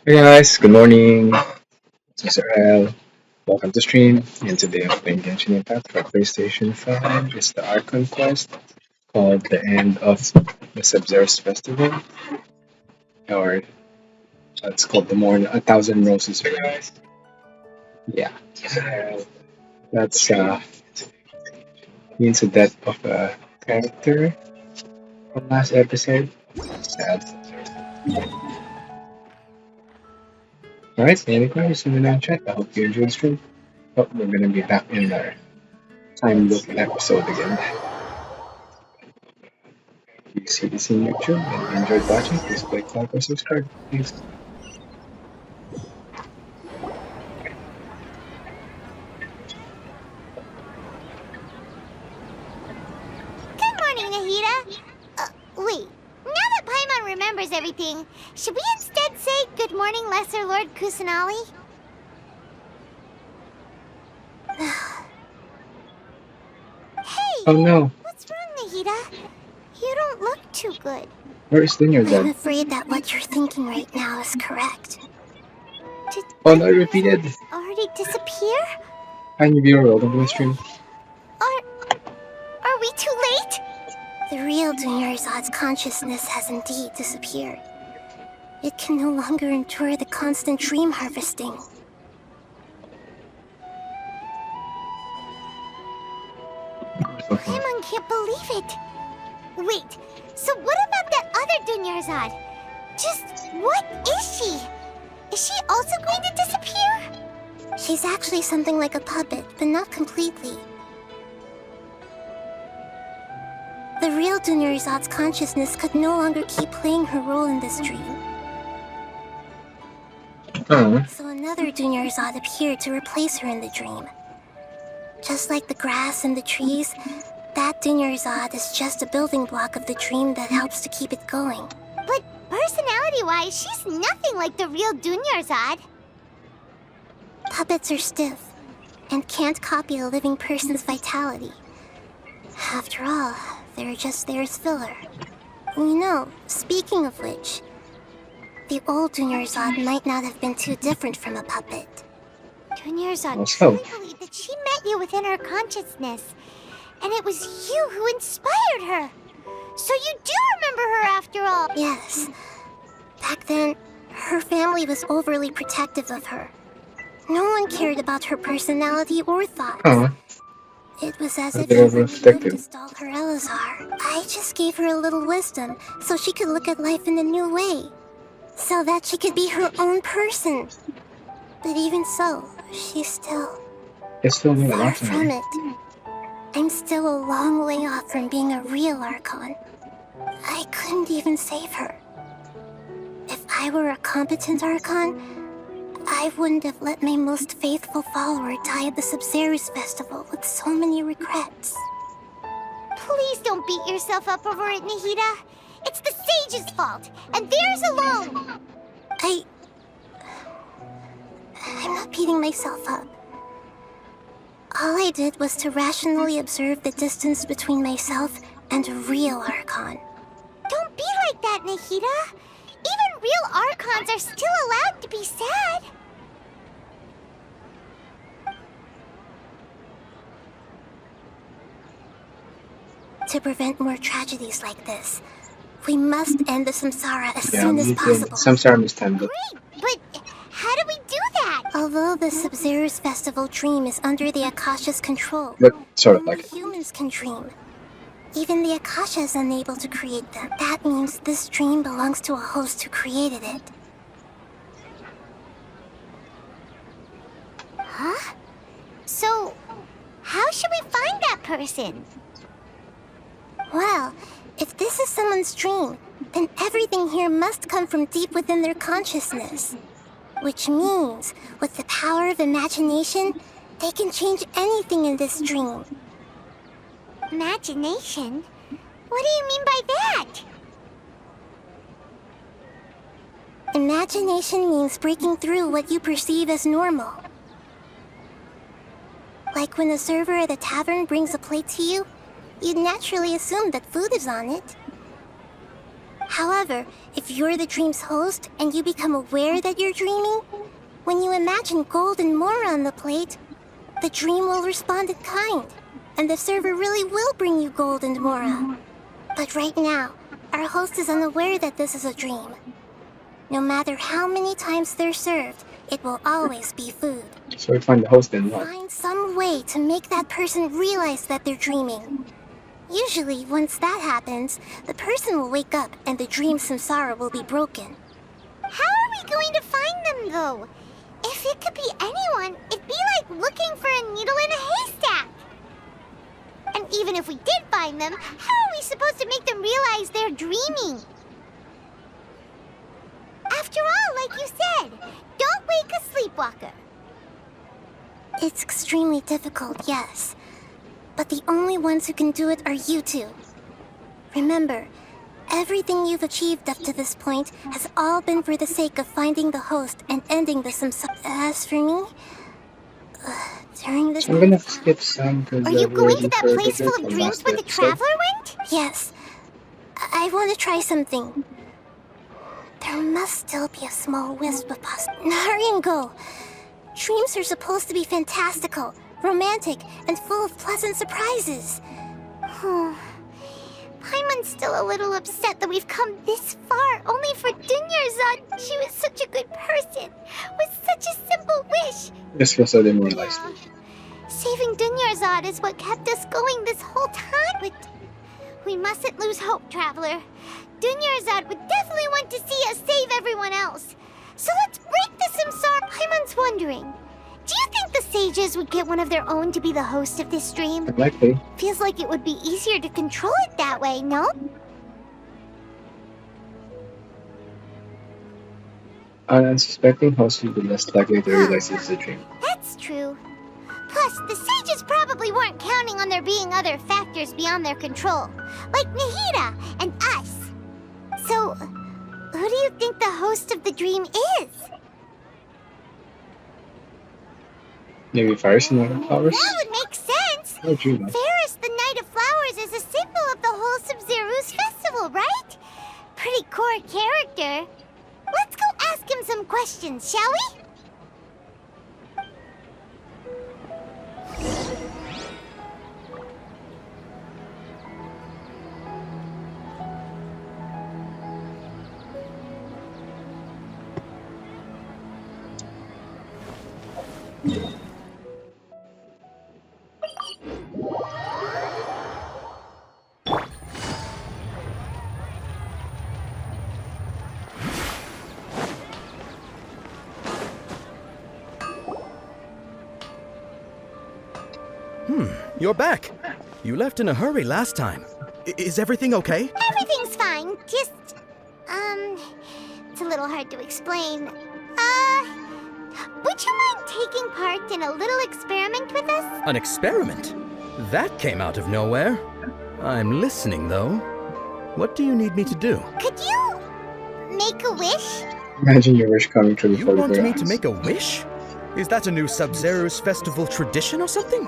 Hey guys, good morning. This is Israel. Welcome to stream. And today I'm playing Genshin Impact for PlayStation 5. It's the Archon quest called The End of the Sabzeruz Festival. Or it's called the More A Thousand Roses. Yeah. That's means the death of a character from last episode. Sad. Alright, any questions in the chat? I hope you enjoyed the stream. Oh, we're gonna be back in our time loop episode again. If you see this in YouTube and you enjoyed watching, please click like or subscribe. Thanks. Good morning, Nahida. Wait. Now that Paimon remembers everything, should we instead say good morning, Lesser Lord Kusanali? Hey! Oh no, What's wrong, Nahida? You don't look too good. where is Linear I'm dead? afraid that what you're thinking right now is correct. Did Oh no, I Linear's repeated. eyes already disappear? Hi, new viewer, welcome to the stream. Are we too late? The real Dunyarzad's consciousness has indeed disappeared. It can no longer endure the constant dream harvesting. Okay. Paimon can't believe it. Wait, so what about that other Dunyarzad? Just what is she? Is she also going to disappear? She's actually something like a puppet, but not completely. The real Dunyarzad's consciousness could no longer keep playing her role in this dream. Oh, So another Dunyarzad appeared to replace her in the dream. Just like the grass and the trees, that Dunyarzad is just a building block of the dream that helps to keep it going. But personality-wise, she's nothing like the real Dunyarzad. Puppets are stiff and can't copy a living person's vitality. After all, they're just there as filler. You know, speaking of which, the old Dunyarzad might not have been too different from a puppet. Dunyarzad Also. truly believed that she met you within her consciousness, and it was you who inspired her. So you do remember her after all. Yes. Back then, her family was overly protective of her. No one cared about her personality or thoughts. huh. It was as if They're everyone lived overprotective. to stall her Elazar. I just gave her a little wisdom so she could look at life in a new way. So that she could be her own person. But even so, she's still It's still doing a far lot for from me. it. I'm still a long way off from being a real Archon. I couldn't even save her. If I were a competent Archon, I wouldn't have let my most faithful follower die at the Sabzeruz festival with so many regrets. Please don't beat yourself up over it, Nahida. It's the sage's fault, and theirs alone. I'm not beating myself up. All I did was to rationally observe the distance between myself and a real Archon. Don't be like that, Nahida. Even real Archons are still allowed to be sad. To prevent more tragedies like this, we must end the samsara as Yeah, soon as we possible. did some Samus time, but Great, but how do we do that? Although the Sabzeruz festival dream is under the Akasha's control, sort of only like it. humans can dream. Even the Akasha is unable to create them. That means this dream belongs to a host who created it. Huh? So, how should we find that person? Well, if this is someone's dream, then everything here must come from deep within their consciousness. Which means, with the power of imagination, they can change anything in this dream. Imagination? What do you mean by that? Imagination means breaking through what you perceive as normal. Like when a server at a tavern brings a plate to you, you'd naturally assume that food is on it. However, if you're the dream's host and you become aware that you're dreaming, when you imagine gold and mora on the plate, the dream will respond in kind, and the server really will bring you gold and mora. But right now, our host is unaware that this is a dream. No matter how many times they're served, it will always be food. So we find the host and what? Find some way to make that person realize that they're dreaming. Usually, once that happens, the person will wake up and the dream samsara will be broken. How are we going to find them, though? If it could be anyone, it'd be like looking for a needle in a haystack. And even if we did find them, how are we supposed to make them realize they're dreaming? After all, like you said, don't wake a sleepwalker. It's extremely difficult, yes. But the only ones who can do it are you two. Remember, everything you've achieved up to this point has all been for the sake of finding the host and ending the samsara. As for me, during this I'm gonna skip some because Are you going to that place full of dreams where the traveler went? Yes. I want to try something. There must still be a small wisp of possibility. Hurry and go. Dreams are supposed to be fantastical, romantic, and full of pleasant surprises. Paimon's still a little upset that we've come this far, only for Dunyarzad. She was such a good person, with such a simple wish. Just feel so demoralized. Saving Dunyarzad is what kept us going this whole time. But we mustn't lose hope, Traveler. Dunyarzad would definitely want to see us save everyone else. So let's break the samsara. Paimon's wondering, do you think the sages would get one of their own to be the host of this dream? Likely. Feels like it would be easier to control it that way, no? An unsuspecting host will be less likely to realize it's a dream. That's true. Plus, the sages probably weren't counting on there being other factors beyond their control, like Nahida and us. So, who do you think the host of the dream is? Maybe Faris and Night of Flowers? That would make sense. No dream. Faris, the Night of Flowers, is a symbol of the whole Sabzeruz festival, right? Pretty core character. Let's go ask him some questions, shall we? You're back. You left in a hurry last time. Is everything okay? Everything's fine. Just, it's a little hard to explain. Would you mind taking part in a little experiment with us? An experiment? That came out of nowhere. I'm listening, though. What do you need me to do? Could you make a wish? Imagine your wish coming true You before want your me eyes. to make a wish? Is that a new Sabzeruz festival tradition or something?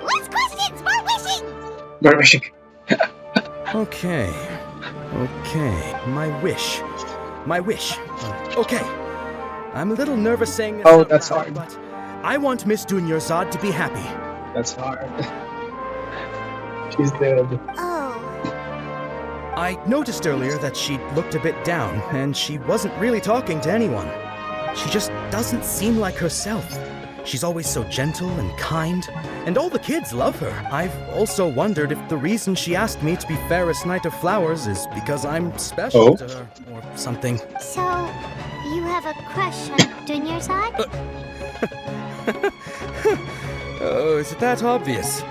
Less questions, more wishing! More wishing. Okay. My wish. Okay. I'm a little nervous saying this Oh, out that's loud, hard. but I want Miss Dunyarzad to be happy. That's hard. She's dead. Oh, I noticed earlier that she looked a bit down, and she wasn't really talking to anyone. She just doesn't seem like herself. She's always so gentle and kind, and all the kids love her. I've also wondered if the reason she asked me to be Fairest Knight of Flowers is because I'm special Oh. to her, or something. so you have a crush on Dunyarzad? Oh, is it that obvious?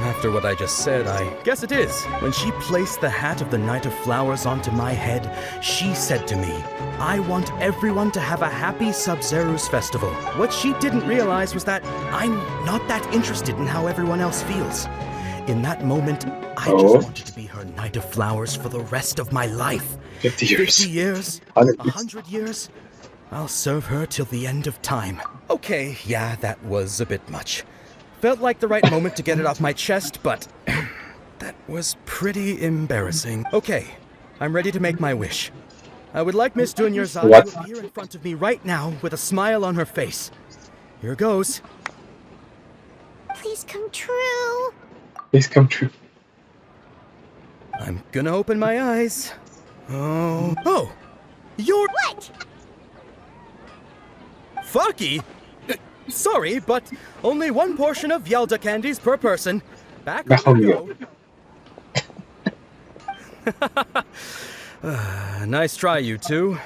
After what I just said, I guess it is. When she placed the hat of the Knight of Flowers onto my head, she said to me, I want everyone to have a happy Sabzeruz festival. What she didn't realize was that I'm not that interested in how everyone else feels. In that moment, I Oh. just wanted to be her Knight of Flowers for the rest of my life. 50 years. 50 years? 100 years. 100 years? I'll serve her till the end of time. Okay, yeah, that was a bit much. Felt like the right moment to get it off my chest, but that was pretty embarrassing. Okay, I'm ready to make my wish. I would like Miss Dunyarzad What? to appear in front of me right now with a smile on her face. Here goes. Please come true. Please come true. I'm gonna open my eyes. Oh, you're What? Fucky? Sorry, but only one portion of Yelda candies per person. Back Back on on you you. go. Nice try, you two.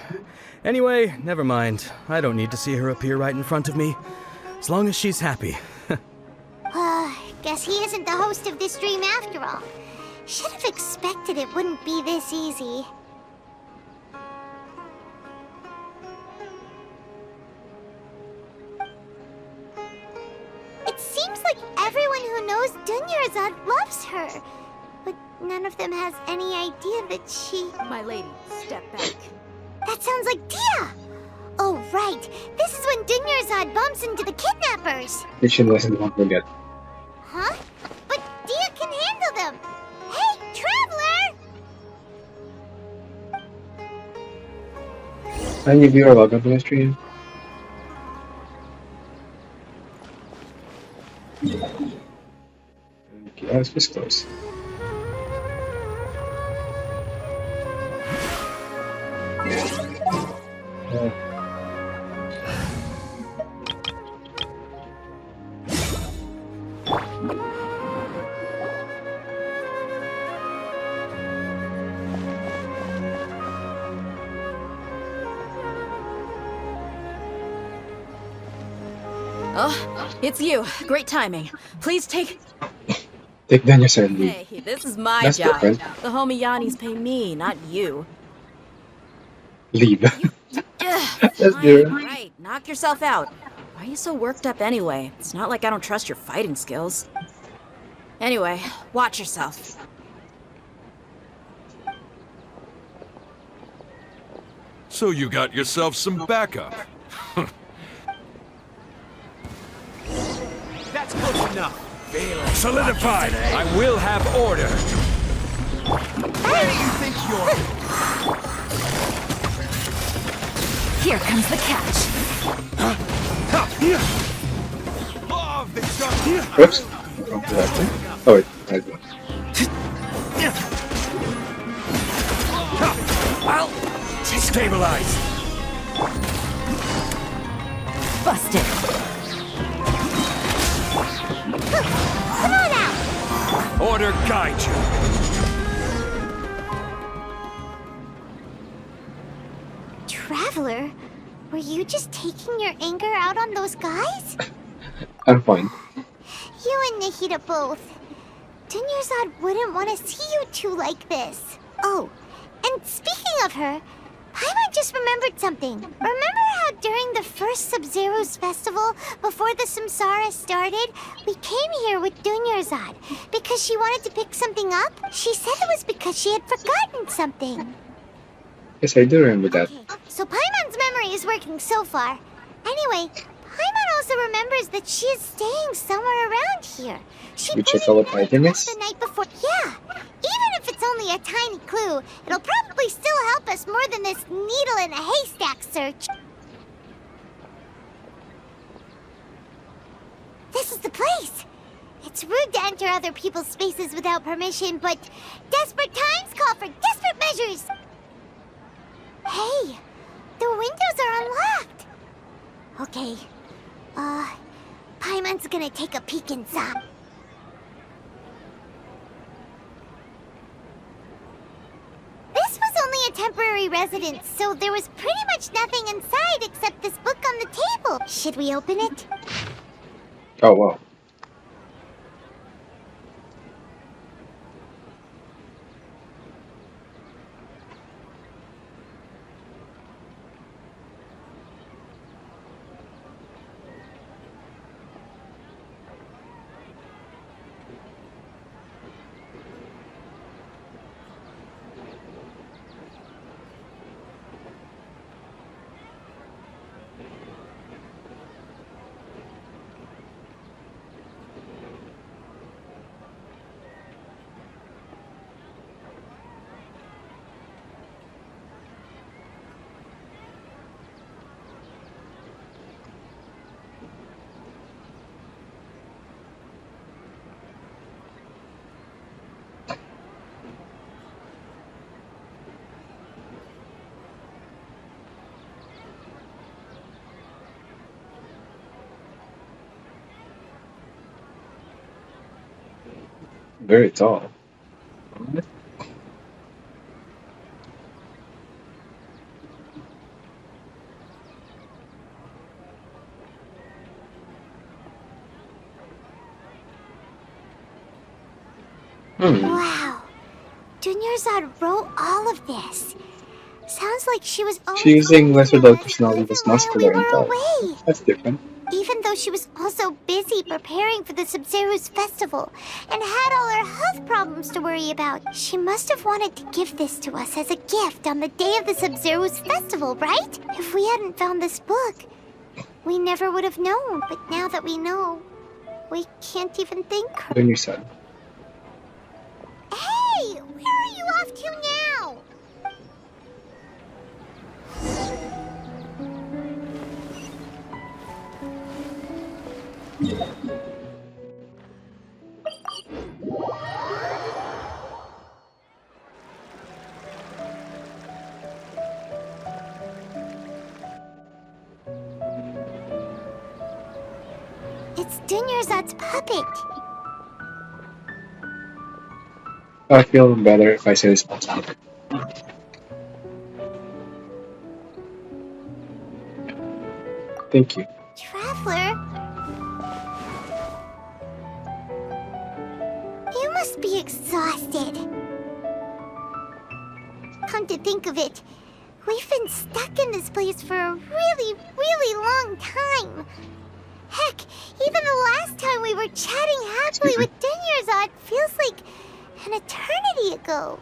Anyway, never mind. I don't need to see her appear right in front of me. As long as she's happy. Guess he isn't the host of this dream after all. Should have expected it wouldn't be this easy. It seems like everyone who knows Dunyarzad loves her. But none of them has any idea that she... My lady, step back. That sounds like Dia! Oh, right. This is when Dunyarzad bumps into the kidnappers. Kitchen lesson, don't forget. Huh? But Dia can handle them. Hey, Traveler! Any viewer, welcome to the stream. Okay, let's just close. Oh, it's you. Great timing. Please take... Take down your side, leave. Hey, this is my That's job. different. The homie Yanni's pay me, not you. Leave. Ugh, That's fine, different. right. Knock yourself out. Why are you so worked up anyway? It's not like I don't trust your fighting skills. Anyway, watch yourself. So you got yourself some backup. That's close enough. Solidified! I will have order! Where do you think you're... Here comes the catch. Law of the jungle. Oops. Oh, wait. I don't. Well, stabilize! Busted. Come on out! Order guide you! Traveler, were you just taking your anger out on those guys? I'm fine. You and Nikita both. Dunyarzad wouldn't want to see you two like this. Oh, and speaking of her, Paimon just remembered something. Remember how during the first Sabzeruz festival, before the Samsara started, we came here with Dunyarzad because she wanted to pick something up? She said it was because she had forgotten something. Yes, I do remember that. Okay, so Paimon's memory is working so far. Anyway, Paimon also remembers that she is staying somewhere around here. She We put check it our in her item box is? the night before. Yeah, even if it's only a tiny clue, it'll probably still help us more than this needle in a haystack search. This is the place. It's rude to enter other people's spaces without permission, but desperate times call for desperate measures. Hey, the windows are unlocked. Okay, Paimon's gonna take a peek inside. This was only a temporary residence, so there was pretty much nothing inside except this book on the table. Should we open it? Oh, wow. Very tall. Hmm. Wow. Dunyarzad wrote all of this. Sounds like she was always She's using thinking lesser of adult us personality even that's while we muscular and were tall. away. That's different. Even though she was also busy preparing for the Sabzeruz festival and had all her health problems to worry about, she must have wanted to give this to us as a gift on the day of the Sabzeruz festival, right? If we hadn't found this book, we never would have known. But now that we know, we can't even thank her. Then you said. Hey! Where are you off to now? It's Dunyarzad's puppet. I feel better if I say this out loud. Thank you. Traveler? You must be exhausted. Come to think of it, we've been stuck in this place for a really, really long time. Heck, even the last time we were chatting happily with Dunyarzad feels like an eternity ago.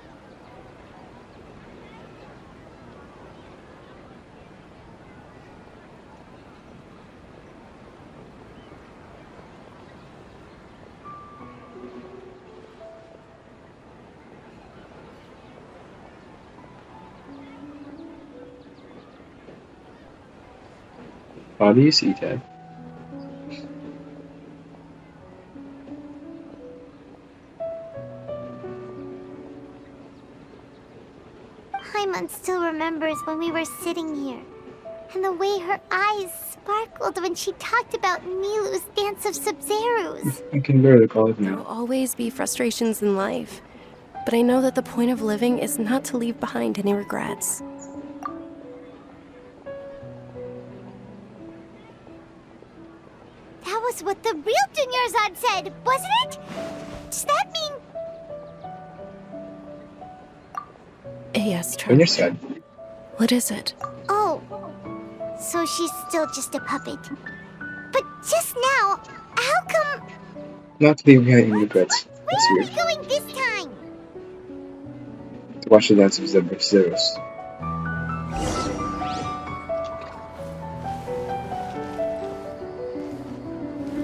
How do you see that? Paimon still remembers when we were sitting here, and the way her eyes sparkled when she talked about Milu's Dance of Sabzeruz. I can barely call it There now. will always be frustrations in life, but I know that the point of living is not to leave behind any regrets. That was what the real Dunyarzad said, wasn't it? Does that mean... Yes, When you're Traveler. sad, What is it? Oh, so she's still just a puppet. But just now, how come... not to leave behind any regrets. That's Where are weird. we going this time? To watch the dance of Sabzeruz.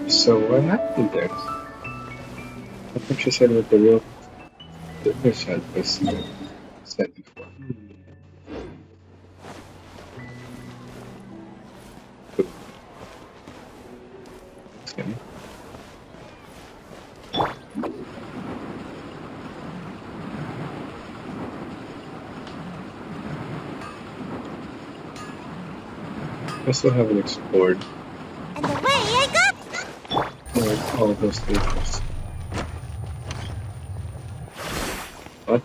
So what happened there? I think she said what the real Dunyarzad was said before. Okay. I still haven't explored And away I go! all of those stages. What?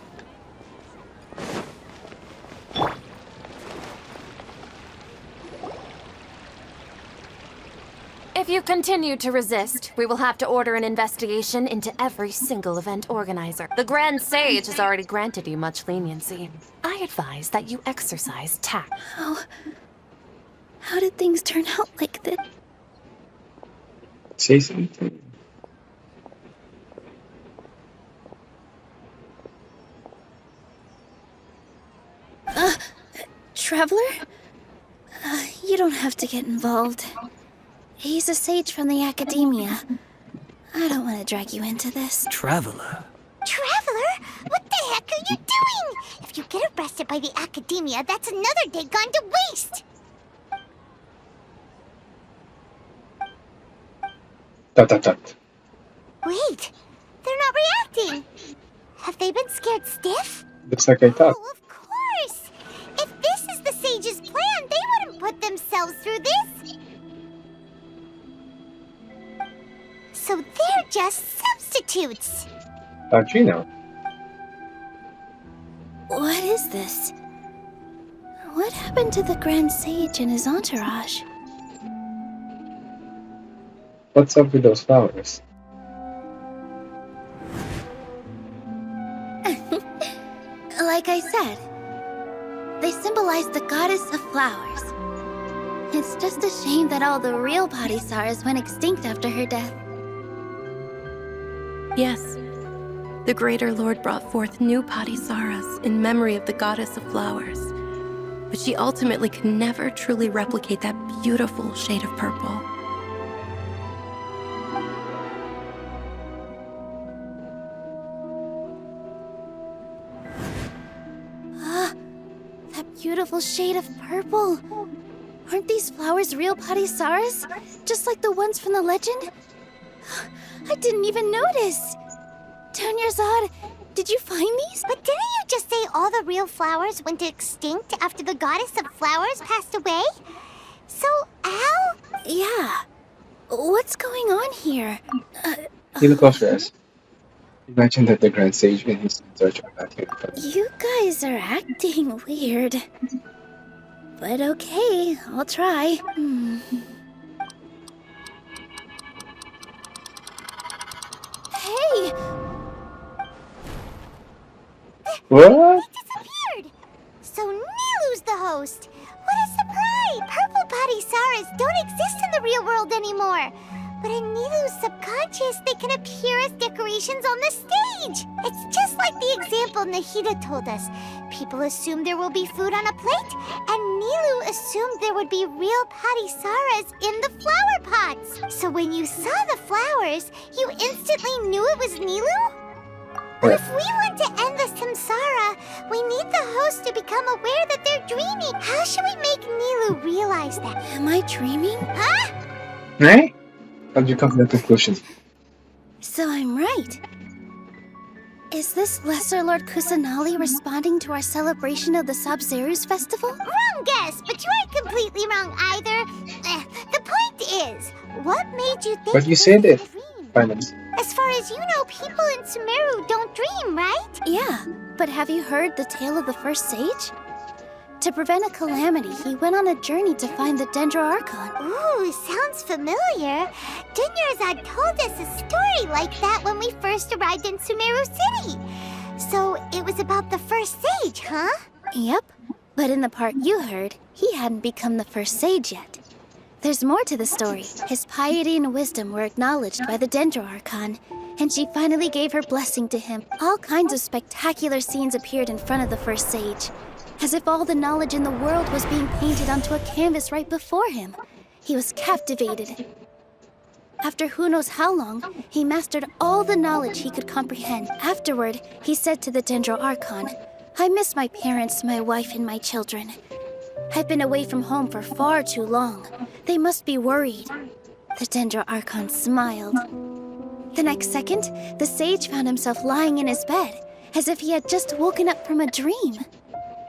If you continue to resist, we will have to order an investigation into every single event organizer. The Grand Sage has already granted you much leniency. I advise that you exercise tact. How did things turn out like this? Say something. Traveler? You don't have to get involved. He's a sage from the academia. I don't want to drag you into this. Traveler. Traveler, what the heck are you doing? If you get arrested by the academia, that's another day gone to waste. Dot dot dot. Wait, they're not reacting. Have they been scared stiff? Looks like I thought. Oh, of course. If this is the sage's plan, they wouldn't put themselves through this. So they're just substitutes. Archino. What is this? What happened to the Grand Sage and his entourage? What's up with those flowers? Like I said, they symbolize the goddess of flowers. It's just a shame that all the real Padisaras went extinct after her death. Yes, the Greater Lord brought forth new Padisaras in memory of the goddess of flowers, but she ultimately could never truly replicate that beautiful shade of purple. That beautiful shade of purple. Aren't these flowers real Padisaras? Just like the ones from the legend? I didn't even notice. Dunyarzad, did you find these? But didn't you just say all the real flowers went extinct after the goddess of flowers passed away? So, Al? Yeah. What's going on here? You close your eyes. Imagine that the Grand Sage and his search are not here. You guys are acting weird. But okay, I'll try. Hey! What? Disappeared! So Nilu's the host! What a surprise! Purple Padisaras don't exist in the real world anymore! But in Nilu's subconscious, they can appear as decorations on the stage! It's just like the example Nahida told us. People assume there will be food on a plate, and Nilu assumed there would be real Padisaras in the flower pots. So when you saw the flowers, you instantly knew it was Nilu? But if we want to end the samsara, we need the host to become aware that they're dreaming. How should we make Nilu realize that? Am I dreaming? Huh? Right? How did you come to that conclusion? So I'm right. Is this Lesser Lord Kusanali responding to our celebration of the Sabzeruz festival? Wrong guess, but you aren't completely wrong either. The point is, what made you think But you this said is it. a dream? Finally. As far as you know, people in Sumeru don't dream, right? Yeah, but have you heard the tale of the first sage? To prevent a calamity, he went on a journey to find the Dendro Archon. Ooh, sounds familiar. Dunyarzad told us a story like that when we first arrived in Sumeru City. So it was about the first sage, huh? Yep, but in the part you heard, he hadn't become the first sage yet. There's more to the story. His piety and wisdom were acknowledged by the Dendro Archon, and she finally gave her blessing to him. All kinds of spectacular scenes appeared in front of the first sage, as if all the knowledge in the world was being painted onto a canvas right before him. He was captivated. After who knows how long, he mastered all the knowledge he could comprehend. Afterward, he said to the Dendro Archon, "I miss my parents, my wife, and my children. I've been away from home for far too long. They must be worried." The Dendro Archon smiled. The next second, the sage found himself lying in his bed, as if he had just woken up from a dream.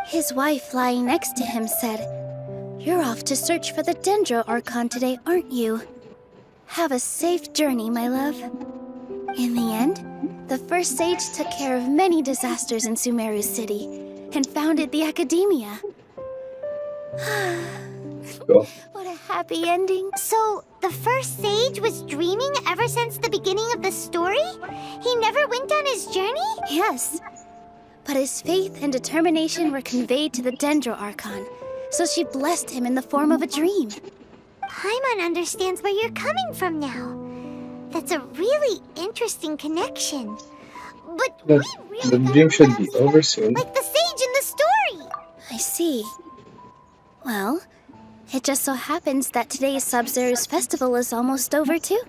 His wife, lying next to him, said, "You're off to search for the Dendro Archon today, aren't you? Have a safe journey, my love." In the end, the first sage took care of many disasters in Sumeru City and founded the Academia. Cool. What a happy ending. So, the first sage was dreaming ever since the beginning of the story? He never went on his journey? Yes. But his faith and determination were conveyed to the Dendro Archon, so she blessed him in the form of a dream. Paimon understands where you're coming from now. That's a really interesting connection. But The, we really the gotta dream should move be on over soon, soon. like the sage in the story. I see. Well, it just so happens that today's Sabzeruz festival is almost over too.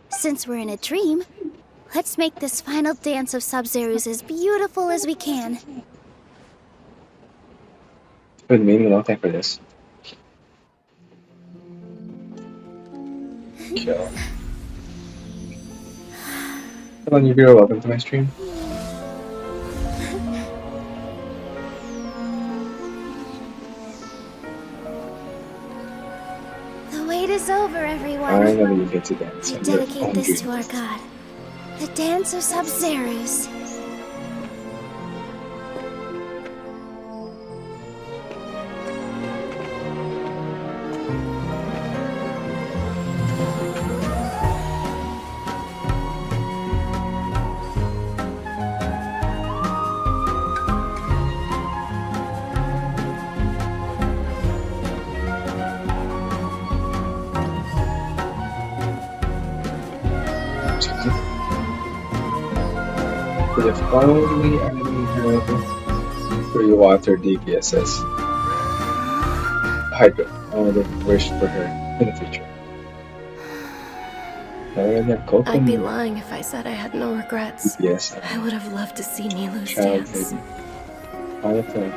Since we're in a dream, let's make this final dance of Sabzeruz as beautiful as we can. Been waiting a long time for this. Kill. Hello, new viewer. Welcome to my stream. It is over, everyone. Finally, you get to dance I on your dedicate own this to our dreams. god, the dance of Sabzeruz. If only I had 3 water DPSs. Hydro. I would have wished for her in the future. I already have I'd be Kokum lying if I said I had no regrets. DPS. I would have loved to see Nilu's dance. Childhood. Honestly.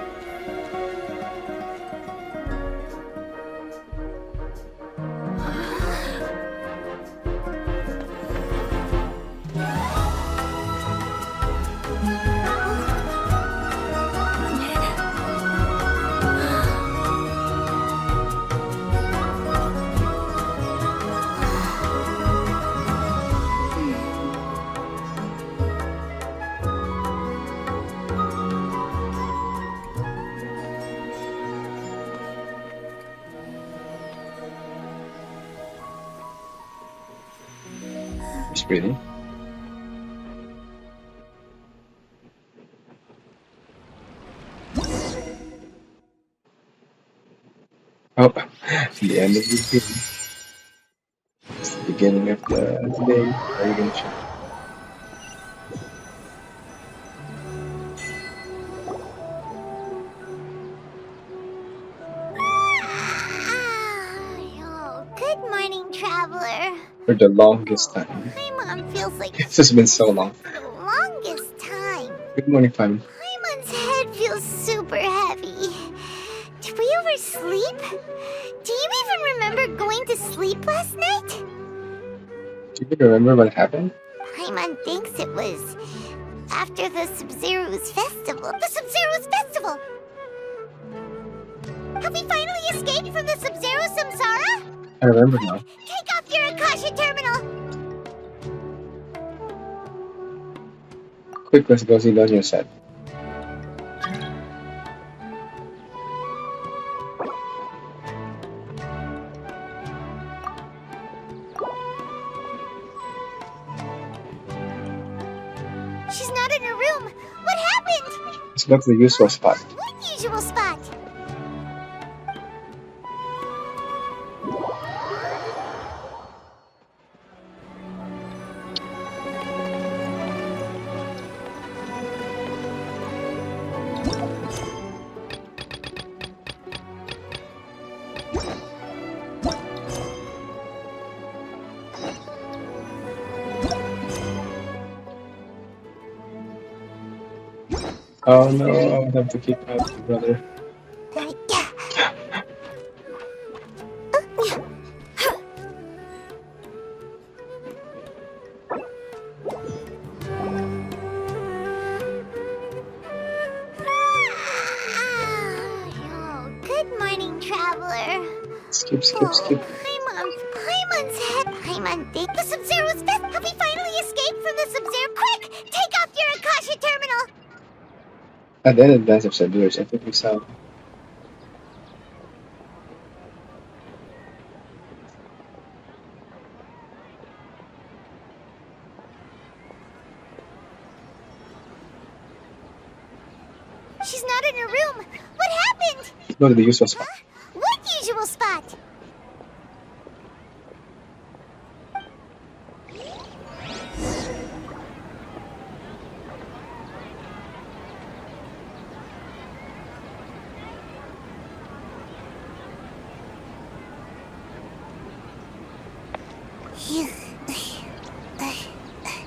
It's pretty. Oh, the end of the game. It's the beginning of the day. Are you gonna check? Oh, good morning, traveler. For the longest time. My mom feels like This has been so long. for the longest time. Good morning, fam. Paimon's head feels super heavy. Did we oversleep? Do you even remember going to sleep last night? Do you remember what happened? Paimon thinks it was after the Sabzeruz festival. The Sabzeruz festival! Have we finally escaped from the Sabzeruz samsara? I remember now. Take off your Akasha terminal! Quick, let's go see Donya's set. She's not in her room. What happened? Let's go to the usual spot. What usual spot? Oh no, I would have to keep up, brother. Oh, good morning, traveler. Skip, skip, skip. Paimon's head. Paimon think the Sabzeruz fest. Have we finally escaped from the Sabzeruz? Quick, take off your Akasha terminal. At the end of Dance of Sabzeruz, I think we saw. She's not in her room. What happened? Let's go to the usual spot. What usual spot?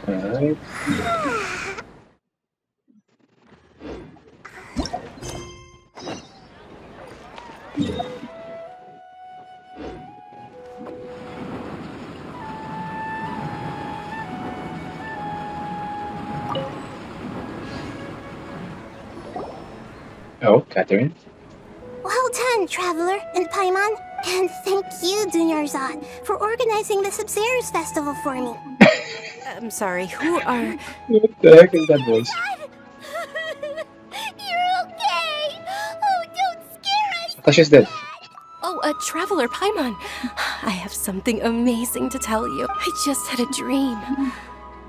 Alright. Oh, Catherine. Well done, traveler and Paimon. And thank you, Dunyarzad, for organizing the Sabzeruz festival for me. I'm sorry, who are... What the heck is that voice? You're okay! Oh, don't scare us! I thought she's dead. Oh, a traveler, Paimon. I have something amazing to tell you. I just had a dream.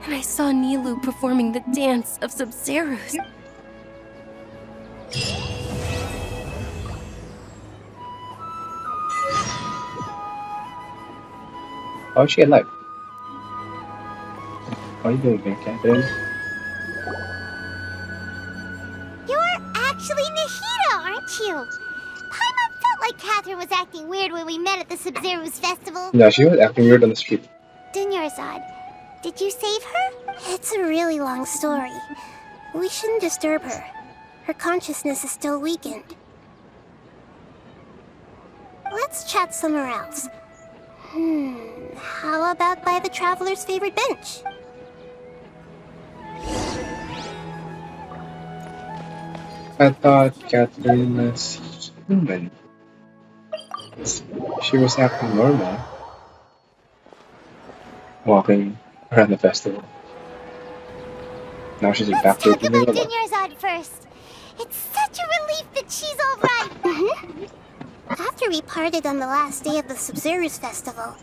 And I saw Nilu performing the dance of Sabzeruz. How is she alive? How are you doing, Catherine? You're actually Nahida, aren't you? Paimon felt like Catherine was acting weird when we met at the Sabzeruz festival. No, she was acting weird on the street. Dunyarzad, did you save her? It's a really long story. We shouldn't disturb her. Her consciousness is still weakened. Let's chat somewhere else. How about by the traveler's favorite bench? I thought Catherine was human. She was acting normal, walking around the festival. Now she's back to Let's talk being a about robot. Dunyarzad first. It's such a relief that she's alright. After we parted on the last day of the Sabzeruz festival,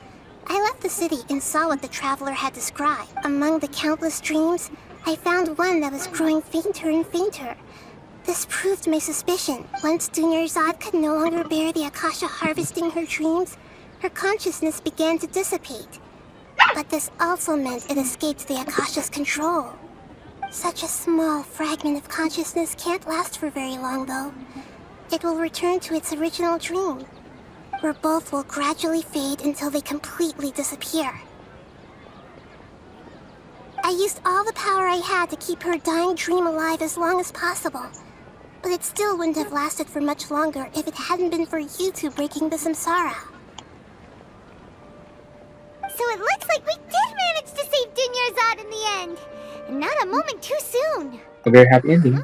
I left the city and saw what the traveler had described. Among the countless dreams, I found one that was growing fainter and fainter. This proved my suspicion. Once Dunyarzad could no longer bear the Akasha harvesting her dreams, her consciousness began to dissipate. But this also meant it escaped the Akasha's control. Such a small fragment of consciousness can't last for very long, though. It will return to its original dream, where both will gradually fade until they completely disappear. I used all the power I had to keep her dying dream alive as long as possible, but it still wouldn't have lasted for much longer if it hadn't been for you two breaking the samsara. So it looks like we did manage to save Dunyarzad in the end. And not a moment too soon. A very happy ending.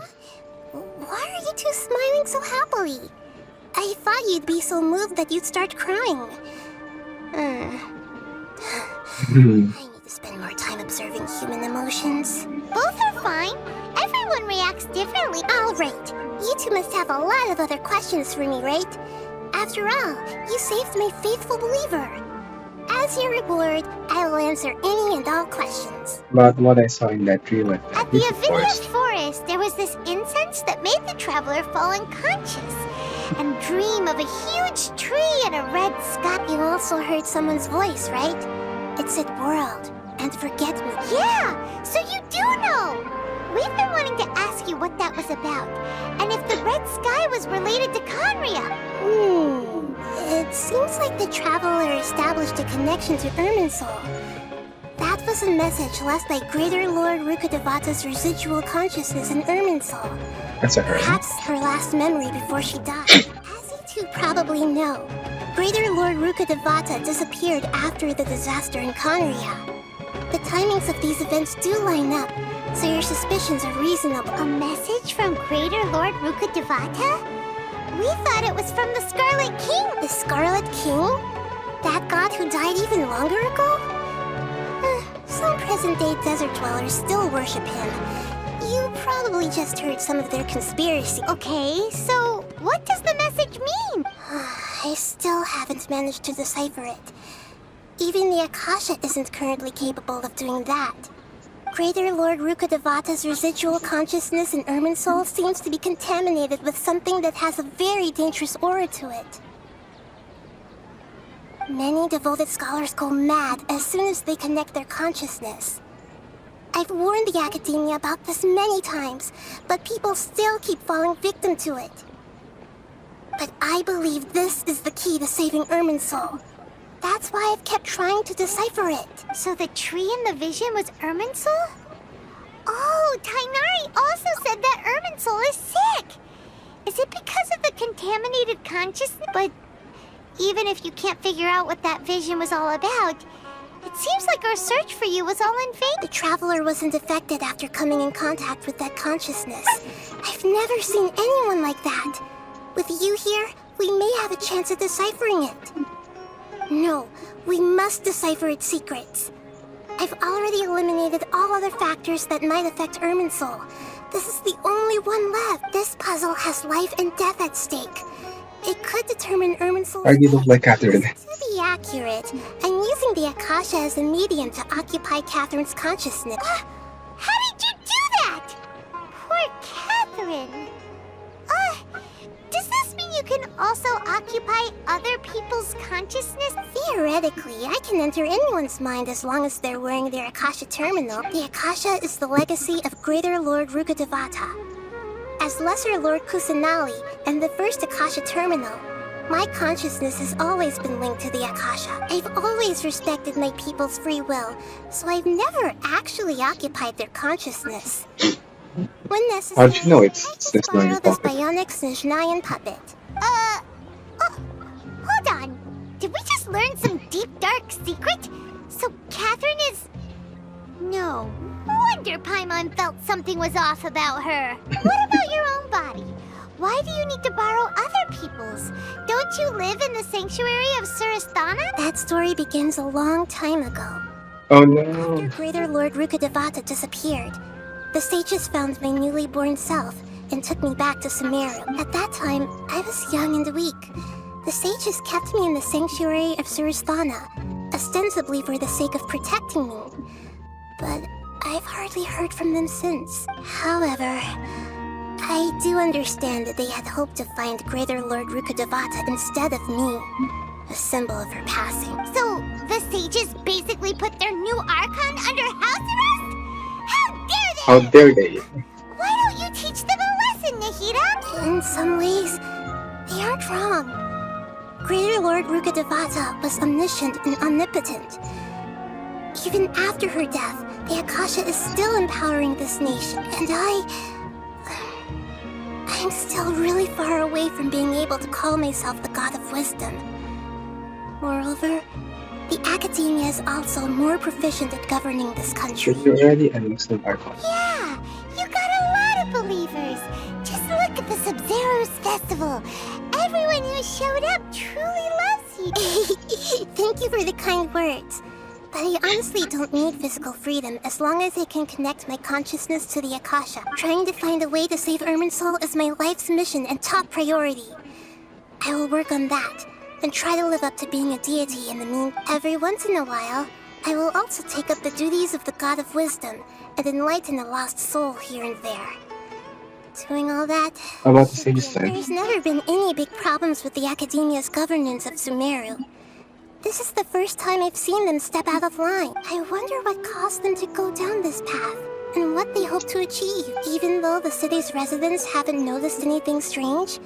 Why are you two smiling so happily? I thought you'd be so moved that you'd start crying. I need to spend more time observing human emotions. Both are fine. Everyone reacts differently. Alright, you two must have a lot of other questions for me, right? After all, you saved my faithful believer. As your reward, I will answer any and all questions. But what I saw in that dream at At the Avinia Forest, there was this incense that made the traveler fall unconscious and dream of a huge tree and a red sky. You also heard someone's voice, right? It said world and forget me. Yeah, so you do know. We've been wanting to ask you what that was about, and if the red sky was related to Conria. It seems like the traveler established a connection to Irminsul. That was a message left by Greater Lord Rukkhadevata's residual consciousness in Irminsul. That's a her. Perhaps her last memory before she died. As you two probably know, Greater Lord Rukkhadevata disappeared after the disaster in Conria. The timings of these events do line up, so your suspicions are reasonable. A message from Greater Lord Rukkhadevata? We thought it was from the Scarlet King. The Scarlet King? That god who died even longer ago? Some present-day desert dwellers still worship him. You probably just heard some of their conspiracy. Okay, so what does the message mean? I still haven't managed to decipher it. Even the Akasha isn't currently capable of doing that. Greater Lord Rukkhadevata's residual consciousness in Irminsul seems to be contaminated with something that has a very dangerous aura to it. Many devoted scholars go mad as soon as they connect their consciousness. I've warned the academia about this many times, but people still keep falling victim to it. But I believe this is the key to saving Irminsul. That's why I've kept trying to decipher it. So the tree in the vision was Irminsul? Oh, Tainari also said that Irminsul is sick. Is it because of the contaminated consciousness? But even if you can't figure out what that vision was all about, it seems like our search for you was all in vain. The traveler wasn't affected after coming in contact with that consciousness. I've never seen anyone like that. With you here, we we may have a chance at deciphering it. No, we must decipher its secrets. I've already eliminated all other factors that might affect Irminsul. This is the only one left. This puzzle has life and death at stake. It could determine Irminsul's Why do you look like Catherine? To be accurate, I'm using the Akasha as a medium to occupy Catherine's consciousness. How did you do that? Poor Catherine. Does this mean you can also occupy other people's consciousness? Theoretically, I can enter anyone's mind as long as they're wearing their Akasha terminal. The Akasha is the legacy of Greater Lord Rukkhadevata. As Lesser Lord Kusanali and the first Akasha terminal, my consciousness has always been linked to the Akasha. I've always respected my people's free will, so I've never actually occupied their consciousness. When necessary, How did you know it's I this just borrow line this pocket? bionic Snezhnayan puppet. Hold on. Did we just learn some deep, dark secret? So Catherine is... No. Wonder Paimon felt something was off about her. What about your own body? Why do you need to borrow other people's? Don't you live in the sanctuary of Surasthana? That story begins a long time ago. Oh After no. Greater Lord Rukkhadevata disappeared, the sages found my newly born self and took me back to Sumeru. At that time, I was young and weak. The sages kept me in the sanctuary of Surasthana, ostensibly for the sake of protecting me. But I've hardly heard from them since. However, I do understand that they had hoped to find Greater Lord Rukkhadevata instead of me, a symbol of her passing. So the sages basically put their new Archon under house arrest? How How dare they? dare they? Why don't you teach them a lesson, Nahida? In some ways, they aren't wrong. Greater Lord Rukkhadevata was omniscient and omnipotent. Even after her death, the Akasha is still empowering this nation, and I'm still really far away from being able to call myself the God of Wisdom. Moreover, the Academia is also more proficient at governing this country. But you're already a Muslim Archon. Yeah, you got a lot of believers. Just look at the Sabzeruz festival. Everyone who showed up truly loves you. Thank you for the kind words. But I honestly don't need physical freedom as long as I can connect my consciousness to the Akasha. Trying to find a way to save Irminsul is my life's mission and top priority. I will work on that, and try to live up to being a deity in the Every once in a while, I will also take up the duties of the God of Wisdom and enlighten a lost soul here and there. Doing all that... How about the sage's time? There's never been any big problems with the Academia's governance of Sumeru. This is the first time I've seen them step out of line. I wonder what caused them to go down this path, and what they hope to achieve. Even though the city's residents haven't noticed anything strange,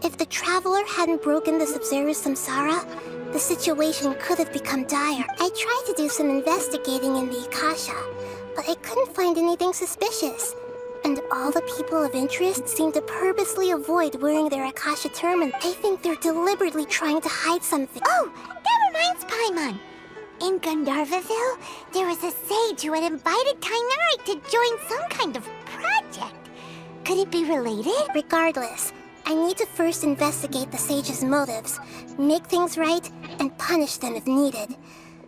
if the traveler hadn't broken the Sabzeruz samsara, the situation could have become dire. I tried to do some investigating in the Akasha, but I couldn't find anything suspicious. And all the people of interest seem to purposely avoid wearing their Akasha terminal. I think they're deliberately trying to hide something. Oh, that reminds Paimon. In Gandharvaville, there was a sage who had invited Kainari to join some kind of project. Could it be related? Regardless, I need to first investigate the sage's motives, make things right, and punish them if needed.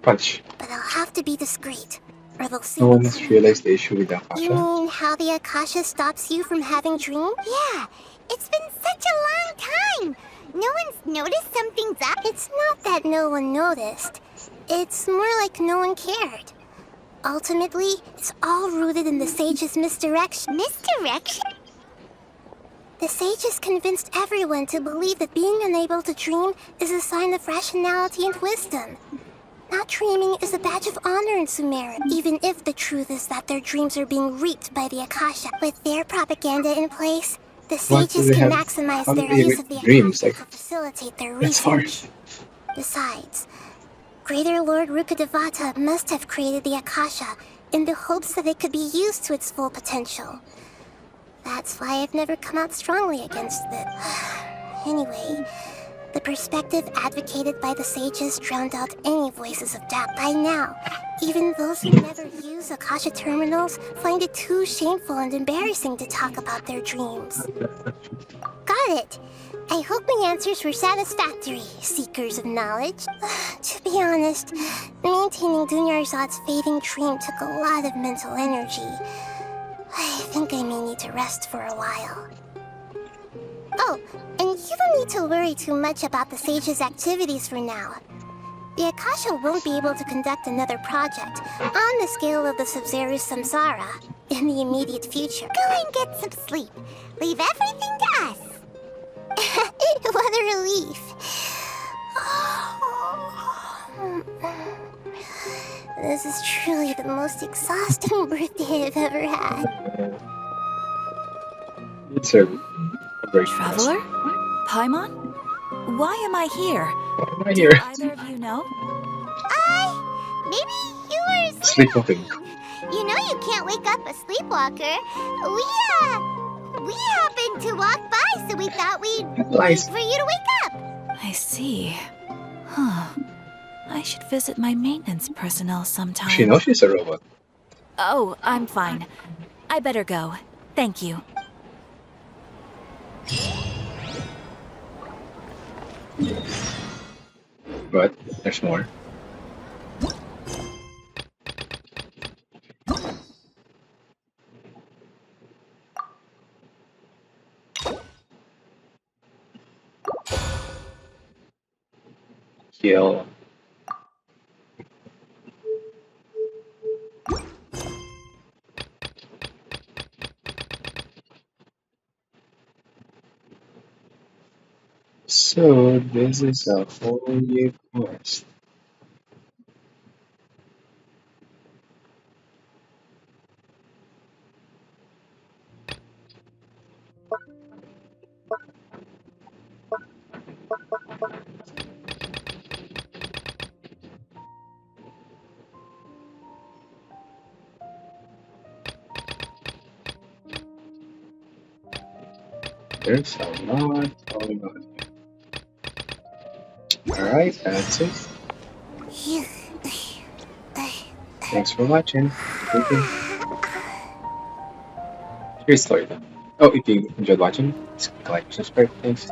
Punch. But I'll have to be discreet, or they'll see No me one has coming. realized the issue with the You Akasha. mean how the Akasha stops you from having dreams? Yeah, it's been such a long time. No one's noticed something's up. It's not that no one noticed. It's more like no one cared. Ultimately, it's all rooted in the sage's misdirection. Misdirection? The sages convinced everyone to believe that being unable to dream is a sign of rationality and wisdom. Not dreaming is a badge of honor in Sumeru, even if the truth is that their dreams are being reaped by the Akasha. With their propaganda in place, the What do sages they can have- maximize how do their they use reap of the dreams? Akasha Like, to facilitate their that's research. harsh. Besides, Greater Lord Rukkhadevata must have created the Akasha in the hopes that it could be used to its full potential. That's why I've never come out strongly against it. Anyway, the perspective advocated by the sages drowned out any voices of doubt. By now, even those who never use Akasha terminals find it too shameful and embarrassing to talk about their dreams. Got it! I hope my answers were satisfactory, seekers of knowledge. To be honest, maintaining Dunyarzad's fading dream took a lot of mental energy. I think I may need to rest for a while. Oh, and you don't need to worry too much about the Sage's activities for now. The Akasha won't be able to conduct another project on the scale of the Sabzeruz Samsara in the immediate future. Go and get some sleep. Leave everything to us. What a relief. This is truly the most exhausting birthday I've ever had. It's a great Traveler? Paimon? Why am I here? Why am I here? Do either of you know? Maybe you were Sleepwalking. You know you can't wake up a sleepwalker. We happened to walk by, so we thought we'd wait for you to wake up. I see. Huh. I should visit my maintenance personnel sometime. She knows she's a robot. Oh, I'm fine. I better go. Thank you. But there's more. Kill. So this is a whole new quest. There's a lot going on here. Alright, that's it. Thanks for watching. Here's story then. Oh, if you enjoyed watching, please click like, subscribe, thanks.